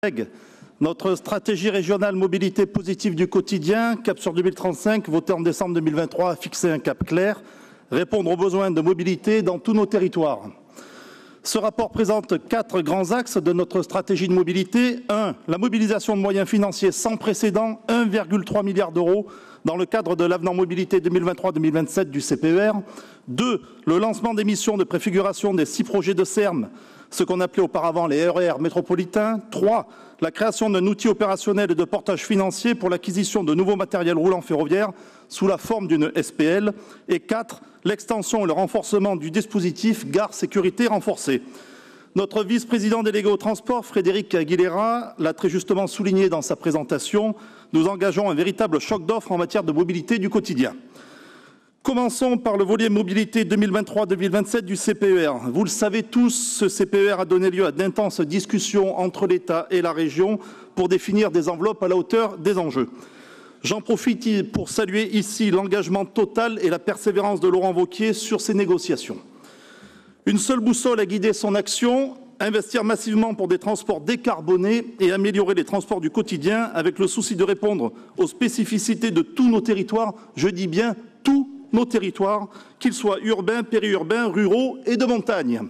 collègues, notre stratégie régionale mobilité positive du quotidien, cap sur 2035, votée en décembre 2023, a fixé un cap clair, répondre aux besoins de mobilité dans tous nos territoires. Ce rapport présente 4 grands axes de notre stratégie de mobilité. 1. La mobilisation de moyens financiers sans précédent, 1,3 milliard d'euros dans le cadre de l'avenant mobilité 2023-2027 du CPER. 2. Le lancement des missions de préfiguration des 6 projets de SERM, ce qu'on appelait auparavant les RER métropolitains. 3. La création d'un outil opérationnel et de portage financier pour l'acquisition de nouveaux matériels roulants ferroviaires sous la forme d'une SPL. Et 4. L'extension et le renforcement du dispositif Gare Sécurité Renforcée. Notre vice-président délégué au transport, Frédéric Aguilera, l'a très justement souligné dans sa présentation. Nous engageons un véritable choc d'offres en matière de mobilité du quotidien. Commençons par le volet mobilité 2023-2027 du CPER. Vous le savez tous, ce CPER a donné lieu à d'intenses discussions entre l'État et la région pour définir des enveloppes à la hauteur des enjeux. J'en profite pour saluer ici l'engagement total et la persévérance de Laurent Wauquiez sur ces négociations. Une seule boussole a guidé son action, investir massivement pour des transports décarbonés et améliorer les transports du quotidien avec le souci de répondre aux spécificités de tous nos territoires, je dis bien tous nos territoires, qu'ils soient urbains, périurbains, ruraux et de montagne.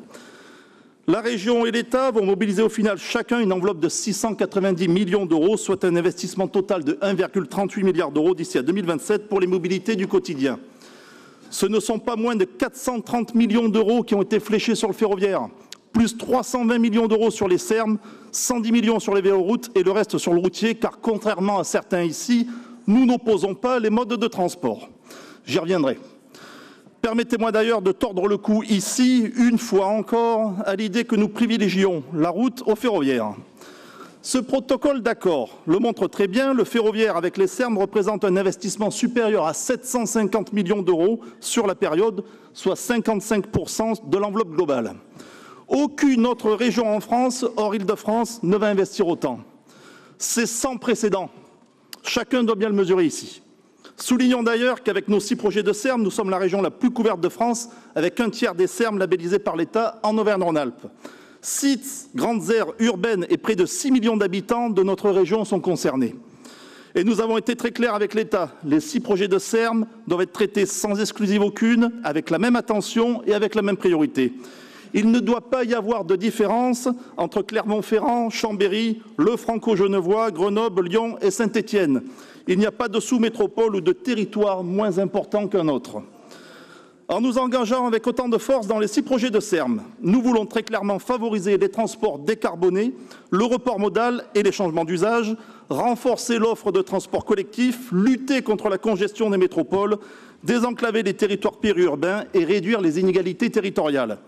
La région et l'État vont mobiliser au final chacun une enveloppe de 690 millions d'euros, soit un investissement total de 1,38 milliard d'euros d'ici à 2027 pour les mobilités du quotidien. Ce ne sont pas moins de 430 millions d'euros qui ont été fléchés sur le ferroviaire, plus 320 millions d'euros sur les SERM, 110 millions sur les véloroutes et le reste sur le routier, car contrairement à certains ici, nous n'opposons pas les modes de transport. J'y reviendrai. Permettez-moi d'ailleurs de tordre le cou ici, une fois encore, à l'idée que nous privilégions la route au ferroviaire. Ce protocole d'accord le montre très bien, le ferroviaire avec les SERM représente un investissement supérieur à 750 millions d'euros sur la période, soit 55% de l'enveloppe globale. Aucune autre région en France, hors Île-de-France, ne va investir autant. C'est sans précédent. Chacun doit bien le mesurer ici. Soulignons d'ailleurs qu'avec nos 6 projets de SERM, nous sommes la région la plus couverte de France, avec un tiers des SERM labellisés par l'État en Auvergne-Rhône-Alpes. 6 grandes aires urbaines et près de 6 millions d'habitants de notre région sont concernés. Et nous avons été très clairs avec l'État. Les 6 projets de SERM doivent être traités sans exclusive aucune, avec la même attention et avec la même priorité. Il ne doit pas y avoir de différence entre Clermont-Ferrand, Chambéry, le Franco-Genevois, Grenoble, Lyon et Saint-Étienne. Il n'y a pas de sous-métropole ou de territoire moins important qu'un autre. En nous engageant avec autant de force dans les 6 projets de SERM, nous voulons très clairement favoriser les transports décarbonés, le report modal et les changements d'usage, renforcer l'offre de transport collectif, lutter contre la congestion des métropoles, désenclaver les territoires périurbains et réduire les inégalités territoriales.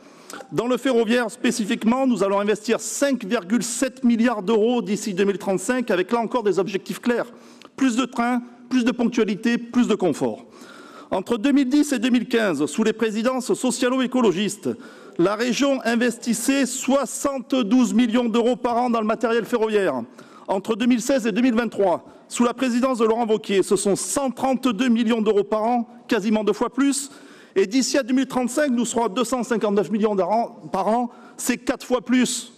Dans le ferroviaire spécifiquement, nous allons investir 5,7 milliards d'euros d'ici 2035 avec là encore des objectifs clairs. Plus de trains, plus de ponctualité, plus de confort. Entre 2010 et 2015, sous les présidences socialo-écologistes, la région investissait 72 millions d'euros par an dans le matériel ferroviaire. Entre 2016 et 2023, sous la présidence de Laurent Wauquiez, ce sont 132 millions d'euros par an, quasiment 2 fois plus. Et d'ici à 2035, nous serons à 259 millions par an, c'est 4 fois plus.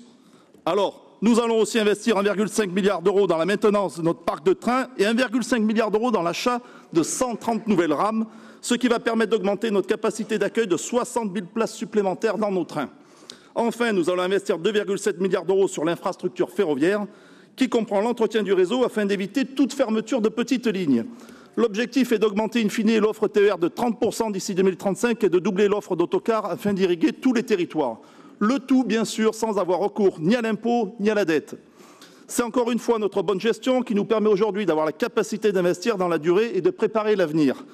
Alors, nous allons aussi investir 1,5 milliard d'euros dans la maintenance de notre parc de trains et 1,5 milliard d'euros dans l'achat de 130 nouvelles rames, ce qui va permettre d'augmenter notre capacité d'accueil de 60 000 places supplémentaires dans nos trains. Enfin, nous allons investir 2,7 milliards d'euros sur l'infrastructure ferroviaire, qui comprend l'entretien du réseau afin d'éviter toute fermeture de petites lignes. L'objectif est d'augmenter in fine l'offre TER de 30% d'ici 2035 et de doubler l'offre d'autocars afin d'irriguer tous les territoires. Le tout, bien sûr, sans avoir recours ni à l'impôt ni à la dette. C'est encore une fois notre bonne gestion qui nous permet aujourd'hui d'avoir la capacité d'investir dans la durée et de préparer l'avenir.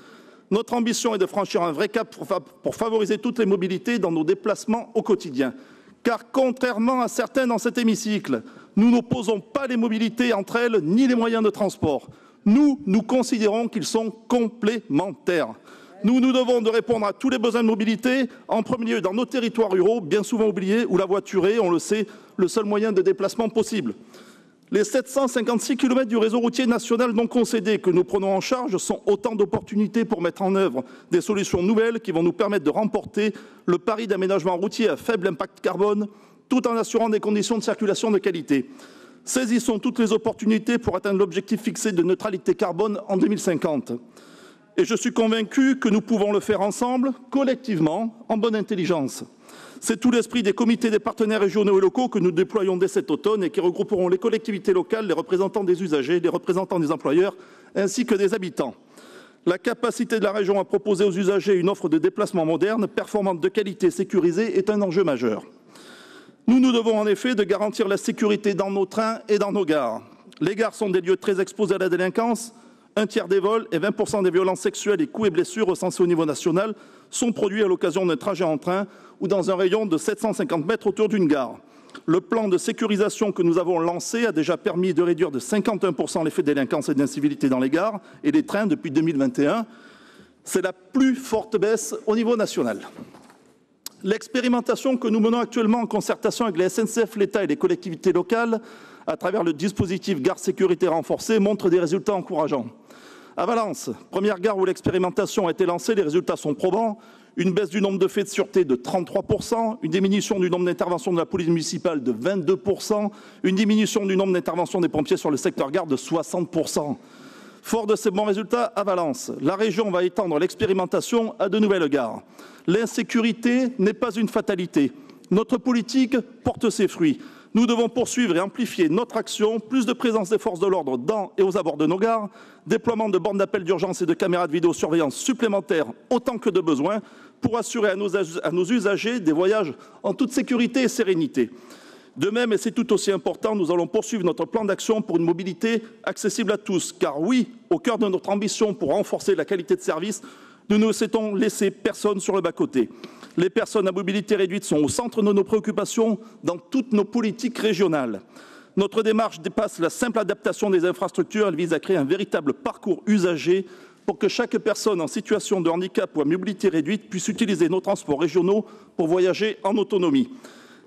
Notre ambition est de franchir un vrai cap pour favoriser toutes les mobilités dans nos déplacements au quotidien. Car contrairement à certains dans cet hémicycle, nous n'opposons pas les mobilités entre elles ni les moyens de transport. Nous considérons qu'ils sont complémentaires. Nous devons de répondre à tous les besoins de mobilité, en premier lieu dans nos territoires ruraux, bien souvent oubliés, où la voiture est, on le sait, le seul moyen de déplacement possible. Les 756 km du réseau routier national non concédé que nous prenons en charge sont autant d'opportunités pour mettre en œuvre des solutions nouvelles qui vont nous permettre de remporter le pari d'aménagement routier à faible impact carbone, tout en assurant des conditions de circulation de qualité. Saisissons toutes les opportunités pour atteindre l'objectif fixé de neutralité carbone en 2050. Et je suis convaincu que nous pouvons le faire ensemble, collectivement, en bonne intelligence. C'est tout l'esprit des comités des partenaires régionaux et locaux que nous déployons dès cet automne et qui regrouperont les collectivités locales, les représentants des usagers, les représentants des employeurs ainsi que des habitants. La capacité de la région à proposer aux usagers une offre de déplacement moderne, performante, de qualité, sécurisée est un enjeu majeur. Nous nous devons en effet de garantir la sécurité dans nos trains et dans nos gares. Les gares sont des lieux très exposés à la délinquance. Un tiers des vols et 20% des violences sexuelles et coups et blessures recensés au niveau national sont produits à l'occasion d'un trajet en train ou dans un rayon de 750 mètres autour d'une gare. Le plan de sécurisation que nous avons lancé a déjà permis de réduire de 51% les faits de délinquance et d'incivilité dans les gares et les trains depuis 2021. C'est la plus forte baisse au niveau national. L'expérimentation que nous menons actuellement en concertation avec la SNCF, l'État et les collectivités locales à travers le dispositif Gare Sécurité Renforcée montre des résultats encourageants. À Valence, première gare où l'expérimentation a été lancée, les résultats sont probants. Une baisse du nombre de faits de sûreté de 33%, une diminution du nombre d'interventions de la police municipale de 22%, une diminution du nombre d'interventions des pompiers sur le secteur gare de 60%. Fort de ces bons résultats, à Valence, la région va étendre l'expérimentation à de nouvelles gares. L'insécurité n'est pas une fatalité. Notre politique porte ses fruits. Nous devons poursuivre et amplifier notre action, plus de présence des forces de l'ordre dans et aux abords de nos gares, déploiement de bornes d'appel d'urgence et de caméras de vidéosurveillance supplémentaires autant que de besoin pour assurer à nos usagers des voyages en toute sécurité et sérénité. De même, et c'est tout aussi important, nous allons poursuivre notre plan d'action pour une mobilité accessible à tous. Car oui, au cœur de notre ambition pour renforcer la qualité de service, nous ne souhaitons laisser personne sur le bas-côté. Les personnes à mobilité réduite sont au centre de nos préoccupations dans toutes nos politiques régionales. Notre démarche dépasse la simple adaptation des infrastructures, elle vise à créer un véritable parcours usager pour que chaque personne en situation de handicap ou à mobilité réduite puisse utiliser nos transports régionaux pour voyager en autonomie.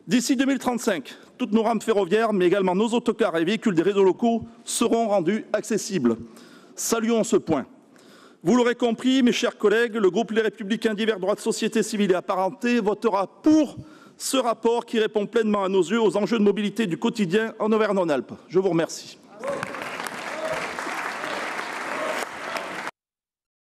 D'ici 2035, toutes nos rames ferroviaires, mais également nos autocars et véhicules des réseaux locaux seront rendus accessibles. Saluons ce point. Vous l'aurez compris, mes chers collègues, le groupe Les Républicains divers droits de société civile et apparentés votera pour ce rapport qui répond pleinement à nos yeux aux enjeux de mobilité du quotidien en Auvergne-Rhône-Alpes. Je vous remercie.